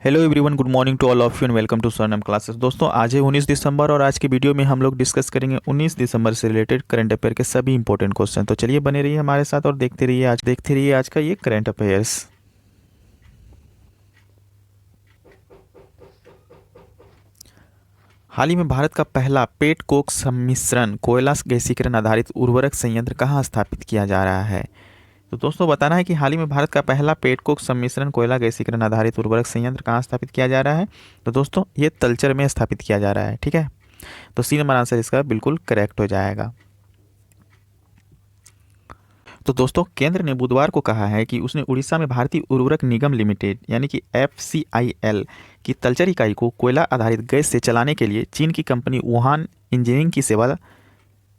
Hello everyone, good morning to all of you and welcome to Sarnam classes. दोस्तों, आज है 19 दिसंबर और आज की वीडियो में हम लोग डिस्कस करेंगे 19 दिसंबर से रिलेटेड करंट अफेयर के सभी इंपॉर्टेंट क्वेश्चन। तो चलिए बने रहिए हमारे साथ और देखते रहिए आज का ये करंट अफेयर्स। हाल ही में भारत का पहला पेट कोक सम्मिश्रण कोयला गैसीकरण आधारित उर्वरक संयंत्र कहाँ स्थापित किया जा रहा है? तो दोस्तों, बताना है कि हाल ही में भारत का पहला पेट कोक सम्मिश्रण कोयला गैसीकरण आधारित उर्वरक संयंत्र कहाँ स्थापित किया जा रहा है? तो दोस्तों, ये तलचर में स्थापित किया जा रहा है। ठीक है, तो सी नंबर आंसर इसका बिल्कुल करेक्ट हो जाएगा। तो दोस्तों, केंद्र ने बुधवार को कहा है कि उसने उड़ीसा में भारतीय उर्वरक निगम लिमिटेड यानी कि FCIL की तलचर इकाई को कोयला आधारित गैस से चलाने के लिए चीन की कंपनी वुहान इंजीनियरिंग की सेवा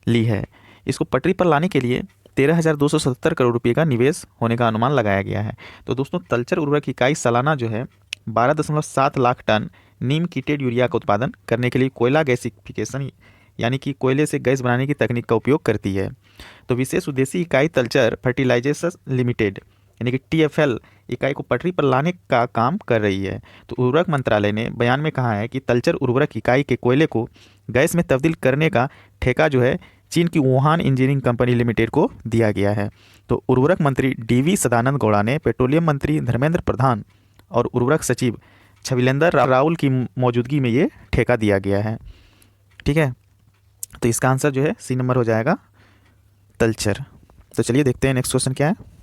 ली है। इसको पटरी पर लाने के लिए 13,277 करोड़ रुपए का निवेश होने का अनुमान लगाया गया है। तो दोस्तों, तलचर उर्वरक इकाई सालाना जो है 12.7 लाख टन नीम कीटेड यूरिया का उत्पादन करने के लिए कोयला गैसिफिकेशन यानी कि कोयले से गैस बनाने की तकनीक का उपयोग करती है। तो विशेष उद्देश्य इकाई तलचर फर्टिलाइजेशन लिमिटेड यानी कि TFL इकाई को पटरी पर लाने का काम कर रही है। तो उर्वरक मंत्रालय ने बयान में कहा है कि तलचर उर्वरक इकाई के कोयले को गैस में तब्दील करने का ठेका जो है चीन की वुहान इंजीनियरिंग कंपनी लिमिटेड को दिया गया है। तो उर्वरक मंत्री DV सदानंद गौड़ा ने पेट्रोलियम मंत्री धर्मेंद्र प्रधान और उर्वरक सचिव छविलेंद्र राउल की मौजूदगी में ये ठेका दिया गया है। ठीक है, तो इसका आंसर जो है सी नंबर हो जाएगा, तलचर। तो चलिए देखते हैं नेक्स्ट क्वेश्चन क्या है।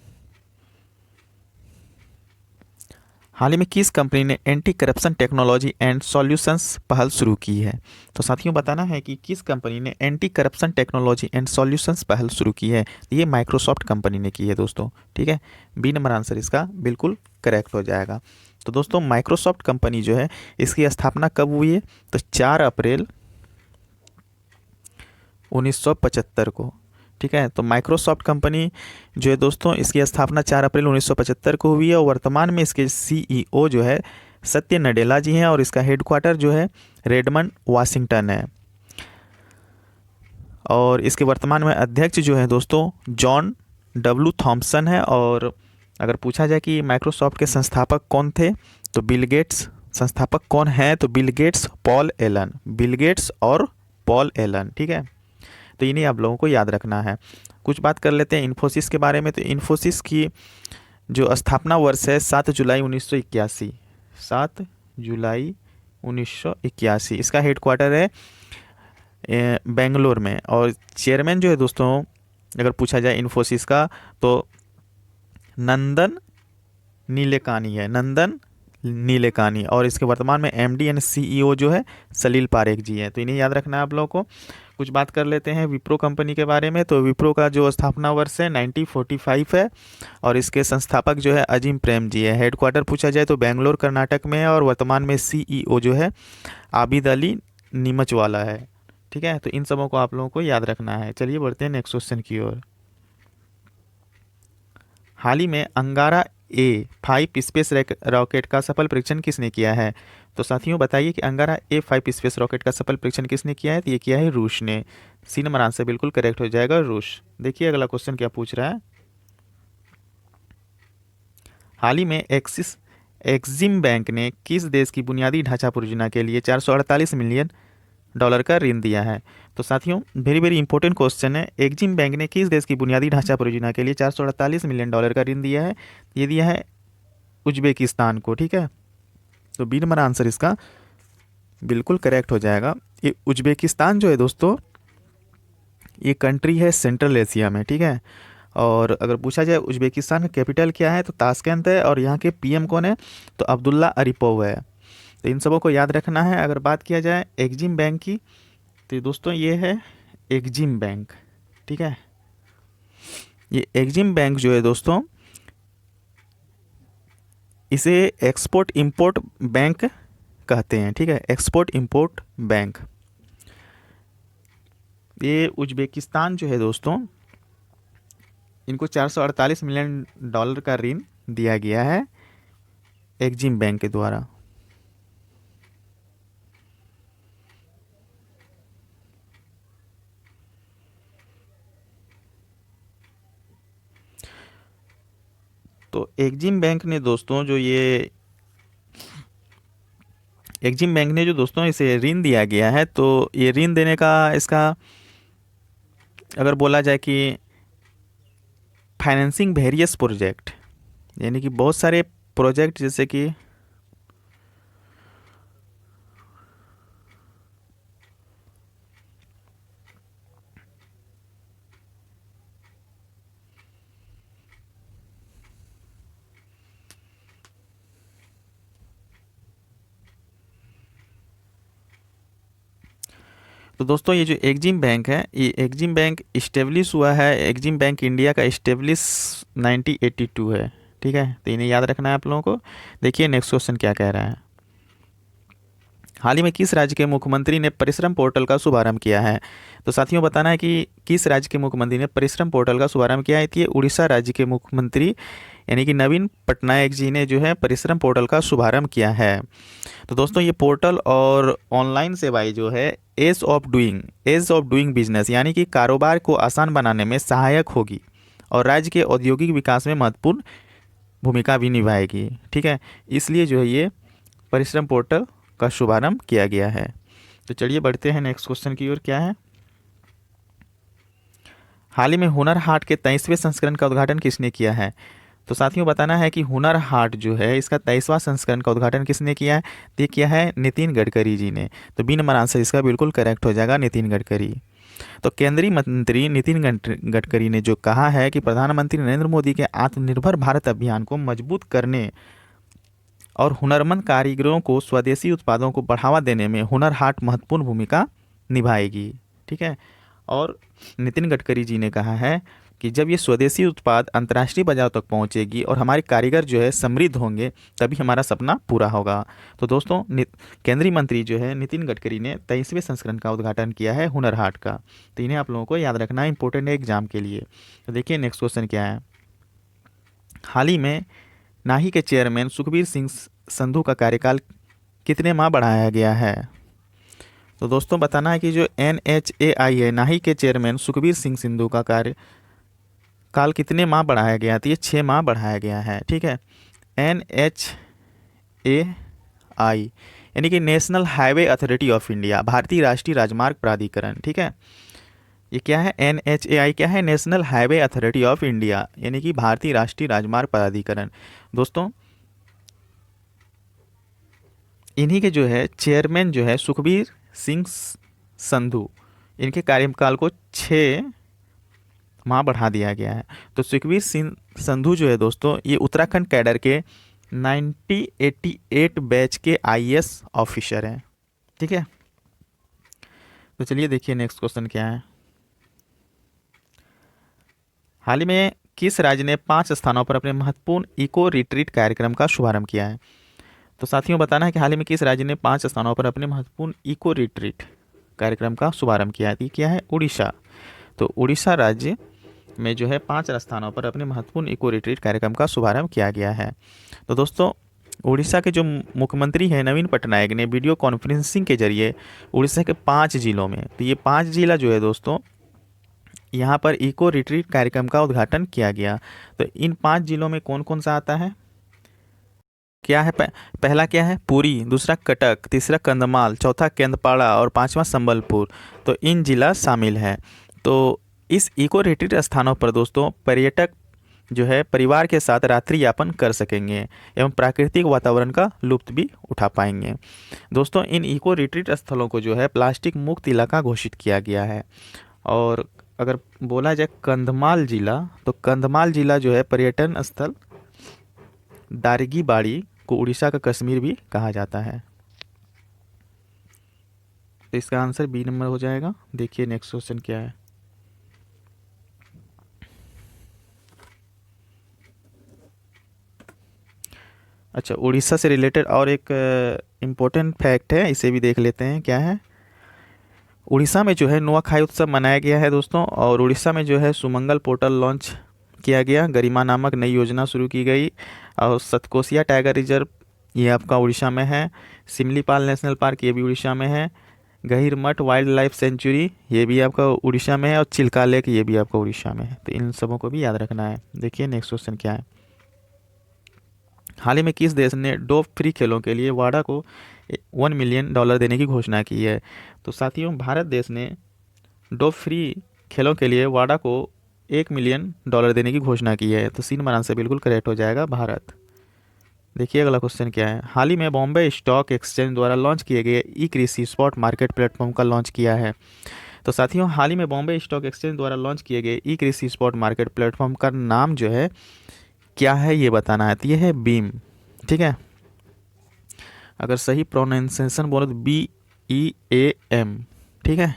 हाल ही में किस कंपनी ने anti corruption technology and solutions पहल शुरू की है? तो साथियों, बताना है कि किस कंपनी ने anti corruption technology and solutions पहल शुरू की है। ये माइक्रोसॉफ्ट कंपनी ने की है दोस्तों। ठीक है, बी नंबर आंसर इसका बिल्कुल करेक्ट हो जाएगा। तो दोस्तों, माइक्रोसॉफ्ट कंपनी जो है इसकी स्थापना कब हुई है? तो 4 अप्रैल 1975 को। ठीक है, तो माइक्रोसॉफ्ट कंपनी जो है दोस्तों इसकी स्थापना 4 अप्रैल 1975 को हुई है और वर्तमान में इसके CEO जो है सत्य नडेला जी हैं और इसका हेडक्वार्टर जो है रेडमंड वाशिंगटन है। और इसके वर्तमान में अध्यक्ष जो है दोस्तों जॉन W थॉम्पसन है। और अगर पूछा जाए कि माइक्रोसॉफ्ट के संस्थापक कौन थे, तो बिल गेट्स। संस्थापक कौन है? तो Bill Gates, Paul Allen. Bill Gates और पॉल एलन। ठीक है, तो इन्हें आप लोगों को याद रखना है। कुछ बात कर लेते हैं इन्फोसिस के बारे में। तो इन्फोसिस की जो स्थापना वर्ष है 7 जुलाई 1981। 7 जुलाई 1981। इसका हेडक्वार्टर है बेंगलोर में। और चेयरमैन जो है दोस्तों अगर पूछा जाए इन्फोसिस का, तो नंदन नीलेकानी है। नंदन नीलेकानी। और इसके वर्तमान में MD एंड CEO जो है सलील पारेख जी हैं। तो इन्हें याद रखना है आप लोगों को। कुछ बात कर लेते हैं विप्रो कंपनी के बारे में। तो विप्रो का जो स्थापना वर्ष है 1945 है और इसके संस्थापक जो है अजीम प्रेम जी है। हेडक्वार्टर पूछा जाए तो बेंगलोर कर्नाटक में है और वर्तमान में CEO जो है आबिद अली नीमचवाला है। ठीक है, तो इन सबों को आप लोगों को याद रखना है। चलिए बढ़ते हैं नेक्स्ट क्वेश्चन की ओर। हाल ही में अंगारा A5 स्पेस रॉकेट का सफल परीक्षण किसने किया है? तो साथियों, बताइए कि अंगारा A5 स्पेस रॉकेट का सफल परीक्षण किसने किया है? तो ये किया है रूस ने। सी नंबर आंसर बिल्कुल करेक्ट हो जाएगा, रूस। देखिए अगला क्वेश्चन क्या पूछ रहा है। हाल ही में एक्सिस एक्सिम बैंक ने किस देश की बुनियादी ढांचा परियोजना के लिए 448 मिलियन डॉलर का ऋण दिया है? तो साथियों, वेरी वेरी इंपॉर्टेंट क्वेश्चन है। एक्जिम बैंक ने किस देश की बुनियादी ढांचा परियोजना के लिए 448 मिलियन डॉलर का ऋण दिया है? ये दिया है उज्बेकिस्तान को। ठीक है, तो बी नंबर आंसर इसका बिल्कुल करेक्ट हो जाएगा। ये उज्बेकिस्तान जो है दोस्तों ये कंट्री है सेंट्रल एशिया में। ठीक है, और अगर पूछा जाए उज्बेकिस्तान का कैपिटल क्या है, तो ताशकंद है। और यहाँ के PM कौन है? तो अब्दुल्ला अरिपोव है। तो इन सबों को याद रखना है। अगर बात किया जाए एक्जिम बैंक की, तो दोस्तों ये है एक्जिम बैंक। ठीक है, ये एक्जिम बैंक जो है दोस्तों इसे एक्सपोर्ट इंपोर्ट बैंक कहते हैं। ठीक है, एक्सपोर्ट इंपोर्ट बैंक। ये उज्बेकिस्तान जो है दोस्तों इनको 448 मिलियन डॉलर का ऋण दिया गया है एक्जिम बैंक के द्वारा। तो एक्जिम बैंक ने दोस्तों जो ये एक्जिम बैंक ने जो दोस्तों इसे ऋण दिया गया है, तो ये ऋण देने का इसका अगर बोला जाए कि फाइनेंसिंग वेरियस प्रोजेक्ट, यानी कि बहुत सारे प्रोजेक्ट जैसे कि तो दोस्तों ये जो एक्जिम बैंक है, ये एक्जिम बैंक इस्टेब्लिश हुआ है, एक्जिम बैंक इंडिया का इस्टेब्लिश 1982 है। ठीक है, तो इन्हें याद रखना है आप लोगों को। देखिए नेक्स्ट क्वेश्चन क्या कह रहा है। हाल ही में किस राज्य के मुख्यमंत्री ने परिश्रम पोर्टल का शुभारंभ किया है? तो साथियों बताना है कि किस राज्य के मुख्यमंत्री ने परिश्रम पोर्टल का शुभारंभ किया है। तो ये उड़ीसा राज्य के मुख्यमंत्री यानी कि नवीन पटनायक जी ने जो है परिश्रम पोर्टल का शुभारंभ किया है। तो दोस्तों ये पोर्टल और ऑनलाइन सेवाएं जो है एज ऑफ डूइंग बिजनेस यानी कि कारोबार को आसान बनाने में सहायक होगी और राज्य के औद्योगिक विकास में महत्वपूर्ण भूमिका भी निभाएगी। ठीक है, इसलिए जो है ये परिश्रम पोर्टल का शुभारंभ किया गया है। तो चलिए बढ़ते हैं नेक्स्ट क्वेश्चन की ओर। क्या है, हाल ही में हुनर हाट के 23वें संस्करण का उद्घाटन किसने किया है? तो साथियों बताना है कि हुनर हाट जो है इसका 23वां संस्करण का उद्घाटन किसने किया है? तो ये किया है नितिन गडकरी जी ने। तो बिन मरान से इसका बिल्कुल करेक्ट हो जाएगा नितिन गडकरी। तो केंद्रीय मंत्री नितिन गडकरी ने जो कहा है कि प्रधानमंत्री नरेंद्र मोदी के आत्मनिर्भर भारत अभियान को मजबूत करने और हुनरमंद कारीगरों को स्वदेशी उत्पादों को बढ़ावा देने में हुनर हाट महत्वपूर्ण भूमिका निभाएगी। ठीक है, और नितिन गडकरी जी ने कहा है कि जब ये स्वदेशी उत्पाद अंतर्राष्ट्रीय बाजार तक पहुंचेगी और हमारे कारीगर जो है समृद्ध होंगे तभी हमारा सपना पूरा होगा। तो दोस्तों केंद्रीय मंत्री जो है नितिन गडकरी ने 23वें संस्करण का उद्घाटन किया है हुनर हाट का। तो इन्हें आप लोगों को याद रखना इंपॉर्टेंट है एग्जाम के लिए। तो देखिए नेक्स्ट क्वेश्चन क्या है, हाल ही में नाही के चेयरमैन सुखबीर सिंह संधू का कार्यकाल कितने माह बढ़ाया गया है? तो दोस्तों बताना है कि जो NHAI है नाही के चेयरमैन सुखबीर सिंह संधू का कार्यकाल कितने माह बढ़ाया गया? तो ये 6 माह बढ़ाया गया है। ठीक है, NHAI यानी कि national highway authority of India, भारतीय राष्ट्रीय राजमार्ग प्राधिकरण। ठीक है, ये क्या है? NHAI क्या है? National highway authority of India यानी कि भारतीय राष्ट्रीय राजमार्ग प्राधिकरण। दोस्तों इन्हीं के जो है चेयरमैन जो है सुखबीर सिंह संधू, इनके कार्यकाल को 6 माह बढ़ा दिया गया है। तो सुखबीर सिंह संधू जो है दोस्तों ये उत्तराखंड कैडर के 1988 बैच के IAS ऑफिसर हैं। ठीक है, तो चलिए देखिए नेक्स्ट क्वेश्चन क्या है, हाल ही में किस राज्य ने 5 स्थानों पर अपने महत्वपूर्ण इको रिट्रीट कार्यक्रम का शुभारंभ किया है? तो साथियों बताना है कि हाल ही में किस राज्य ने 5 स्थानों पर अपने महत्वपूर्ण इको रिट्रीट कार्यक्रम का शुभारंभ किया है? क्या है? उड़ीसा। तो उड़ीसा राज्य में जो है 5 स्थानों पर अपने महत्वपूर्ण इको रिट्रीट कार्यक्रम का शुभारंभ किया गया है। तो दोस्तों उड़ीसा के जो मुख्यमंत्री हैं नवीन पटनायक ने वीडियो कॉन्फ्रेंसिंग के जरिए उड़ीसा के 5 जिलों में, तो ये 5 जिला जो है दोस्तों यहाँ पर इको रिट्रीट कार्यक्रम का उद्घाटन किया गया। तो इन 5 जिलों में कौन कौन सा आता है? क्या है? पहला क्या है? पुरी, दूसरा कटक, तीसरा कंधमाल, चौथा केंदपाड़ा और 5वां संबलपुर। तो इन जिला शामिल है। तो इस इको रिट्रीट स्थानों पर दोस्तों पर्यटक जो है परिवार के साथ रात्रि यापन कर सकेंगे एवं प्राकृतिक वातावरण का लुत्फ भी उठा पाएंगे। दोस्तों इन इको रिट्रीट स्थलों को जो है प्लास्टिक मुक्त इलाका घोषित किया गया है। और अगर बोला जाए कंधमाल जिला, तो कंधमाल जिला जो है पर्यटन स्थल दारगी को उड़ीसा का कश्मीर भी कहा जाता है। तो इसका आंसर बी नंबर हो जाएगा। देखिए नेक्स्ट क्वेश्चन क्या है, अच्छा उड़ीसा से रिलेटेड और एक इम्पोर्टेंट फैक्ट है, इसे भी देख लेते हैं। क्या है? उड़ीसा में जो है नुआखाई उत्सव मनाया गया है दोस्तों, और उड़ीसा में जो है सुमंगल पोर्टल लॉन्च किया गया, गरिमा नामक नई योजना शुरू की गई, और सतकोसिया टाइगर रिजर्व ये आपका उड़ीसा में है, सिमलीपाल नेशनल पार्क ये भी उड़ीसा में है, गहिरमठ वाइल्ड लाइफ सेंचुरी ये भी आपका उड़ीसा में है, और चिल्का लेक ये भी आपका उड़ीसा में है। तो इन सबों को भी याद रखना है। देखिए नेक्स्ट क्वेश्चन क्या है, हाल ही में किस देश ने डोप फ्री खेलों के लिए वाडा को $1 मिलियन देने की घोषणा की है। तो साथियों, भारत देश ने डोप फ्री खेलों के लिए वाडा को $1 मिलियन देने की घोषणा की है। तो सीन बनान से बिल्कुल करेक्ट हो जाएगा भारत। देखिए अगला क्वेश्चन क्या है। हाल ही में बॉम्बे स्टॉक एक्सचेंज द्वारा लॉन्च किए गए ई कृषि स्पॉट मार्केट प्लेटफॉर्म का लॉन्च किया है। तो साथियों, हाल ही में बॉम्बे स्टॉक एक्सचेंज द्वारा लॉन्च किए गए ई कृषि स्पॉट मार्केट प्लेटफॉर्म का नाम जो है क्या है ये बताना है। तो ये है बीम, ठीक है। अगर सही प्रोनाउंसिएशन बोलो तो BEAM, ठीक है।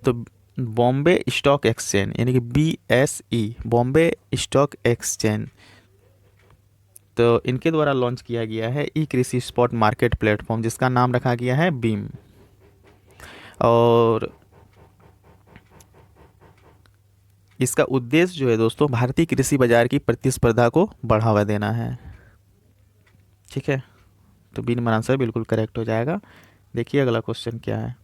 तो बॉम्बे स्टॉक एक्सचेंज यानी कि BSE, बॉम्बे स्टॉक एक्सचेंज, तो इनके द्वारा लॉन्च किया गया है ई कृषि स्पॉट मार्केट प्लेटफॉर्म, जिसका नाम रखा गया है बीम। और इसका उद्देश्य जो है दोस्तों, भारतीय कृषि बाजार की प्रतिस्पर्धा को बढ़ावा देना है, ठीक है। तो बी नंबर आंसर बिल्कुल करेक्ट हो जाएगा। देखिए अगला क्वेश्चन क्या है।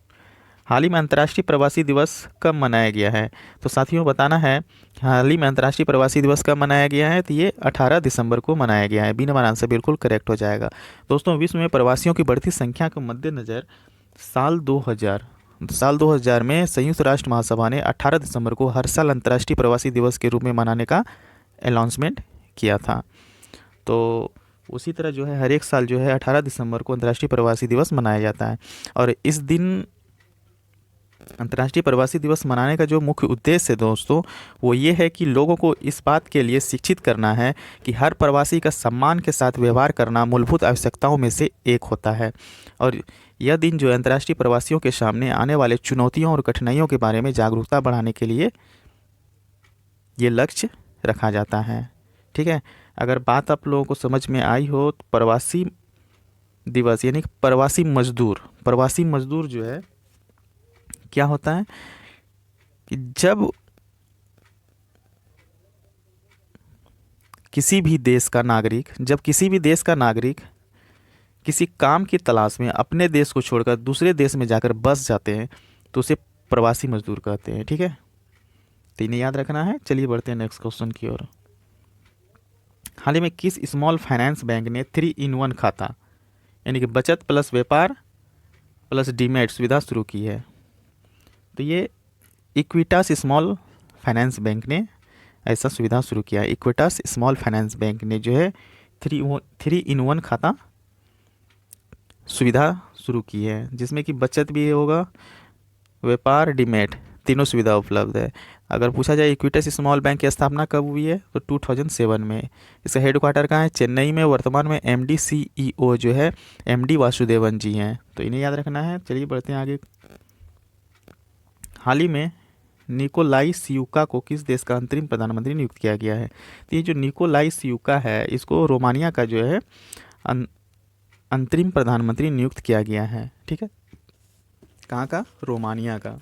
हाल ही में अंतर्राष्ट्रीय प्रवासी दिवस कब मनाया गया है। तो साथियों बताना है, हाल ही में अंतर्राष्ट्रीय प्रवासी दिवस कब मनाया गया है। तो ये 18 दिसंबर को मनाया गया है। बी नंबर आंसर बिल्कुल करेक्ट हो जाएगा। दोस्तों, विश्व में प्रवासियों की बढ़ती संख्या के मद्देनज़र साल 2000 में संयुक्त राष्ट्र महासभा ने 18 दिसंबर को हर साल अंतर्राष्ट्रीय प्रवासी दिवस के रूप में मनाने का अनाउंसमेंट किया था। तो उसी तरह जो है हर एक साल जो है 18 दिसंबर को अंतर्राष्ट्रीय प्रवासी दिवस मनाया जाता है। और इस दिन अंतर्राष्ट्रीय प्रवासी दिवस मनाने का जो मुख्य उद्देश्य है दोस्तों, वो ये है कि लोगों को इस बात के लिए शिक्षित करना है कि हर प्रवासी का सम्मान के साथ व्यवहार करना मूलभूत आवश्यकताओं में से एक होता है। और यह दिन जो है अंतर्राष्ट्रीय प्रवासियों के सामने आने वाले चुनौतियों और कठिनाइयों के बारे में जागरूकता बढ़ाने के लिए ये लक्ष्य रखा जाता है, ठीक है। अगर बात आप लोगों को समझ में आई हो तो प्रवासी दिवस यानी कि प्रवासी मजदूर जो है क्या होता है कि जब किसी भी देश का नागरिक किसी काम की तलाश में अपने देश को छोड़कर दूसरे देश में जाकर बस जाते हैं तो उसे प्रवासी मजदूर कहते हैं, ठीक है। तो इन्हें याद रखना है। चलिए बढ़ते हैं नेक्स्ट क्वेश्चन की ओर। हाल ही में किस स्मॉल फाइनेंस बैंक ने 3-in-1 खाता यानी कि बचत प्लस व्यापार प्लस डीमैट सुविधा शुरू की है। तो ये इक्विटास स्मॉल फाइनेंस बैंक ने ऐसा सुविधा शुरू किया है। इक्विटास स्मॉल फाइनेंस बैंक ने जो है 3-in-1 खाता सुविधा शुरू की है, जिसमें कि बचत भी होगा, व्यापार, डीमैट तीनों सुविधा उपलब्ध है। अगर पूछा जाए इक्विटास स्मॉल बैंक की स्थापना कब हुई है तो 2007 में। इसका हेडक्वार्टर कहाँ है, चेन्नई में। वर्तमान में MD CEO जो है MD वासुदेवन जी हैं। तो इन्हें याद रखना है। चलिए बढ़ते हैं आगे। हाल ही में निकोलाई सियुका को किस देश का अंतरिम प्रधानमंत्री नियुक्त किया गया है। तो ये जो निकोलाई सियुका है इसको रोमानिया का जो है अंतरिम प्रधानमंत्री नियुक्त किया गया है, ठीक है। कहाँ का, रोमानिया का।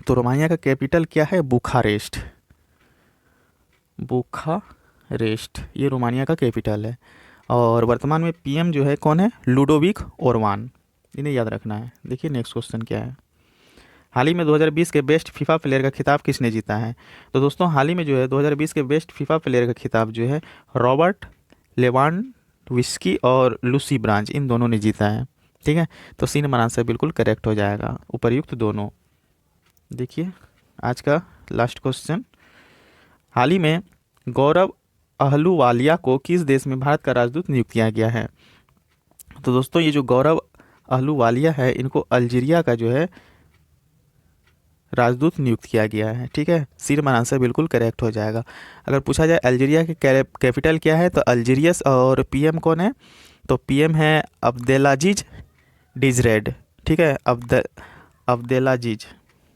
तो रोमानिया का कैपिटल क्या है, बुखारेस्ट, ये रोमानिया का कैपिटल है। और वर्तमान में PM जो है कौन है, लुडोविक ओरबान। इन्हें याद रखना है। देखिए नेक्स्ट क्वेश्चन क्या है। हाल ही में 2020 के बेस्ट फीफा प्लेयर का खिताब किसने जीता है। तो दोस्तों हाल ही में जो है 2020 के बेस्ट फीफा प्लेयर का खिताब जो है रॉबर्ट लेवांडोव्स्की और लूसी ब्रांच, इन दोनों ने जीता है, ठीक है। तो सी नंबर आंसर बिल्कुल करेक्ट हो जाएगा, उपर्युक्त दोनों। देखिए आज का लास्ट क्वेश्चन। हाल ही में गौरव अहलूवालिया को किस देश में भारत का राजदूत नियुक्त किया गया है। तो दोस्तों ये जो गौरव अहलूवालिया है इनको अल्जीरिया का जो है राजदूत नियुक्त किया गया है, ठीक है। सी नंबर आंसर बिल्कुल करेक्ट हो जाएगा। अगर पूछा जाए अल्जीरिया के कैपिटल क्या है तो अल्जीरियस, और PM कौन है तो PM है अब्देलाजीज डिजरेड, ठीक है, अब्देलाजीज।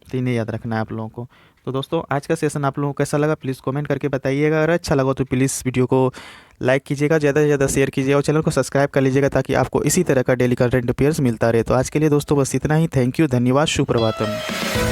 तो इन्हें याद रखना है आप लोगों को। तो दोस्तों आज का सेशन आप लोगों को कैसा लगा प्लीज़ कमेंट करके बताइएगा। अगर अच्छा लगा तो प्लीज़ वीडियो को लाइक कीजिएगा, ज़्यादा से ज़्यादा शेयर कीजिएगा और चैनल को सब्सक्राइब कर लीजिएगा ताकि आपको इसी तरह का डेली कंटेंट अफेयर्स मिलता रहे। तो आज के लिए दोस्तों बस इतना ही। थैंक यू, धन्यवाद, सुप्रभातम।